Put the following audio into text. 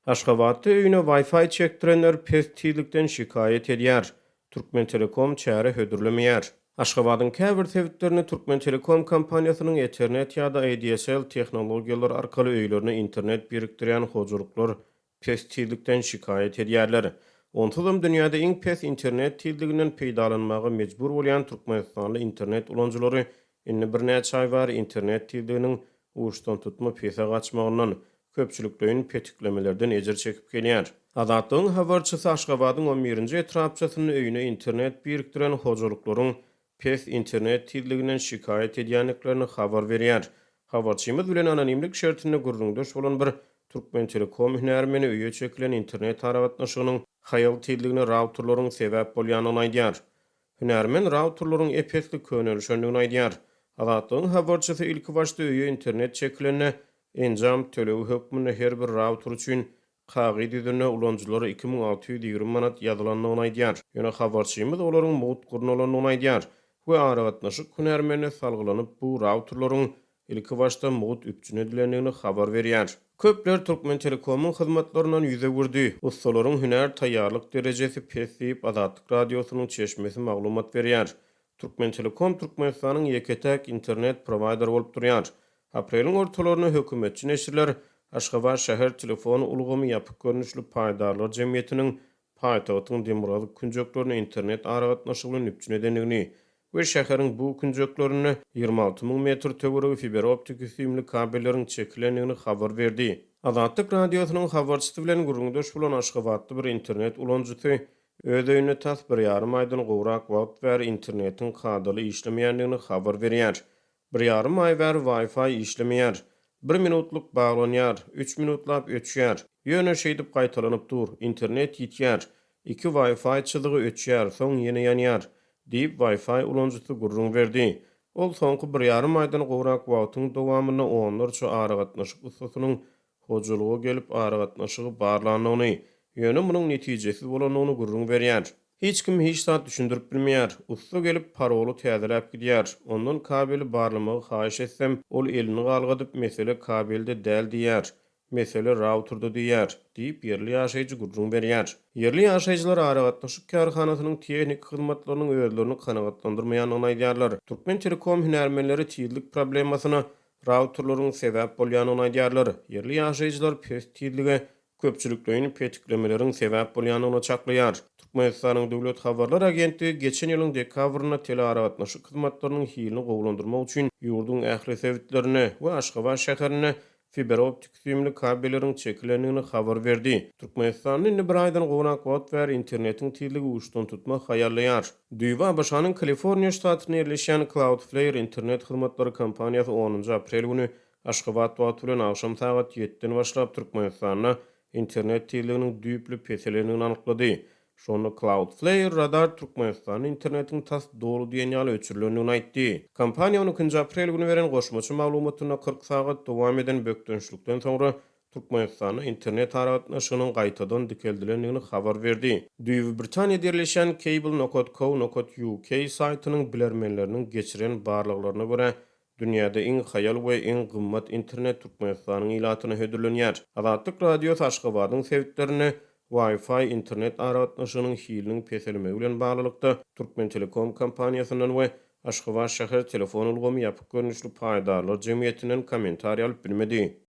Aşgabatda öýüne Wi-Fi çekdirenler pestilikden şikayet edýär. Türkmen Telekom çäre hödürlemeýär. Aşgabatyň käbir sebitlerini Türkmen Telekom kompaniýasynyň Ethernet ýa-da ADSL tehnologiýalar arkaly öýlerine internet birikdirýän hojuluklar pestilikden şikayet edýärler. Onsuzam dünýäde iň pes internet tildiginden peýdalanmagy mejbur bolýan Türkmenistanly internet ulanjylary inni bir näçe aý bar internet tildiginiň uşdan tutma pese gaçmagyndan köpçülüklerin petiklemelerden ejir çekip gelýär. Adatlyň habarçysy Aşgabatyň 11-nji etrapçysynyň öýüne internet birikdiren hojuluklaryň pes internet tildiginden şikayet edýänliklerini habar berýär. Habarçymyz bilen anonimlik şertinde gurrundaş bolan bir Türkmen Telekom hünärmeni öýe çekilen internet aragatnaşygynyň haýal tildigine routerlaryň sebäp bolýanyny aýdýar. Hünärmen routerlaryň epesli könelişendigini aýdýar. Adatlyň habarçysy ilki başda öýe internet çekilene enjam tölewi hökmüne her bir router üçin kagy düzene ulanjylara 2620 manat ýazylandygyny aýdýar. Ýöne habarçymyz olaryň mowut gurnalaryny aýdýar. Bu aragatnaşyk hünärmene salgylanyp bu routerlaryň ilki başda mowut üpjüne dilendigini habar berýär. Köpler Türkmen Telekom'un hyzmatlarynyň ýüze gurdy. Ustalaryň hünär taýýarlyk derejesi pes diýip Azatlyk radiosynyň çeşmesi maglumat berýär. Türkmen Telekom Türkmenistanyň ýeketäk internet provider bolup durýar. Apreliň ortalaryna hökümetçi neşirler Aşgabat şäher telefon ulgamy ýapyk görnüşli paýdarlar jemgyýetiniň paýtagtyň Demirgazyk künjeklerini internet aragatnaşygy bilen üpjün edenligini we şäheriň bu künjeklerini 26.000 metr töweregi fiber optik üstünli kabelleriň çekilenligini habar berdi. Azatlyk radiosynyň habarçysy bilen gurrundaş bolan Aşgabatly bir internet ulanjysy öz öýüne tas 1,5 aýdan gowrak wagt ber internetiň kadaly işlemeýändigini habar berýär. 1,5 ay ber Wi-Fi işlemeýär. 1 minutluk baglanýar, 3 minutlap ötýär. Ýöne şeýdip gaýtalanyp dur. Internet ýitýär. 2 Wi-Fi çylygy ötýär, soň ýene ýanýar. Diýip Wi-Fi ulanjysy gurrun berdi. Ol soňky 1,5 aýdan gowrak wagtyň dowamyny onlarça aragatnaşyk ustasynyň hojulugy gelip aragatnaşygy barlanyny, ýöne munyň netijesi bolanyny gurrun berýär. Hiç kim hiç saat düşündürüp bilmeýär. Usta gelip parolu täzeläp gidýär. Ondan kabeli barlamagy haýyş etsem, ol elini galgadyp mesele kabelde däl diýär. Mesele routerda diýär, diýip ýerli ýaşaýjy gurrun berýär. Ýerli ýaşaýjylar aragatnaşyk karhanasynyň tehnik hyzmatlarynyň özlerini kanagatlandyrmaýanyny aýdýarlar. Türkmen Telekom hünärmenleri tiyinlik problemasyna routerlaryň sebäp bolýanyny aýdýarlar. Ýerli ýaşaýjylar pes tiyinlige köpçülüklerin petiklemelerin sebäp bolýanyny çaklaýar. Türkmenistanyň döwlet habarlar agentligi geçen ýylyň dekabryna telearagatnaşyk hyzmatlarynyň hilini gowlandyrmak üçin ýurdun ähli sebitlerine we Aşgabat şäherine fiber optik süýümli kabelleriň çekilendigini habar berdi. Türkmenistanyň indi bir aýdan gowrak wagt ber internetiň tilligi uşdan tutmak haýallaýar. Düýba başanyň Kaliforniýa ştatyna ýerleşen Cloudflare internet hyzmatlary kompaniýasy 10 aprel güni Aşgabat wagt bilen akşam saat 7-den başlap Türkmenistanyň internet tilliginiň düýpli peselenigini anyklady. Şonu Cloudflare radar Türkmenistanyň internetiň tas dolu diýen ýaly öçürilendigini aýtdy. Kompaniýa 12 aprel güni beren goşmaçy maglumatyna 40 saat dowam eden bökdünçlükden soňra Türkmenistanyň internet aragatnaşygynyň gaýtadan dikeldilendigini habar berdi. Düýbi Britaniýada ýerleşen cable.co.uk saýtynyň bilermenleriniň geçiren barlyklaryna görä dünýäde iň haýal we iň gymmat internet Türkmenistanyň ilatyna hödürlenýär. Azatlyk radio Aşgabatyň sebitlerini Wi-Fi internet aragatnaşygynyň hiliniň peselmegi bilen baglykda Türkmen Telekom kompaniýasynyň we Aşgabat şäher telefon ulgamy ýapyk görnüşli paýdarlar jemgyýetiniň kommentariýa alyp bilmedi.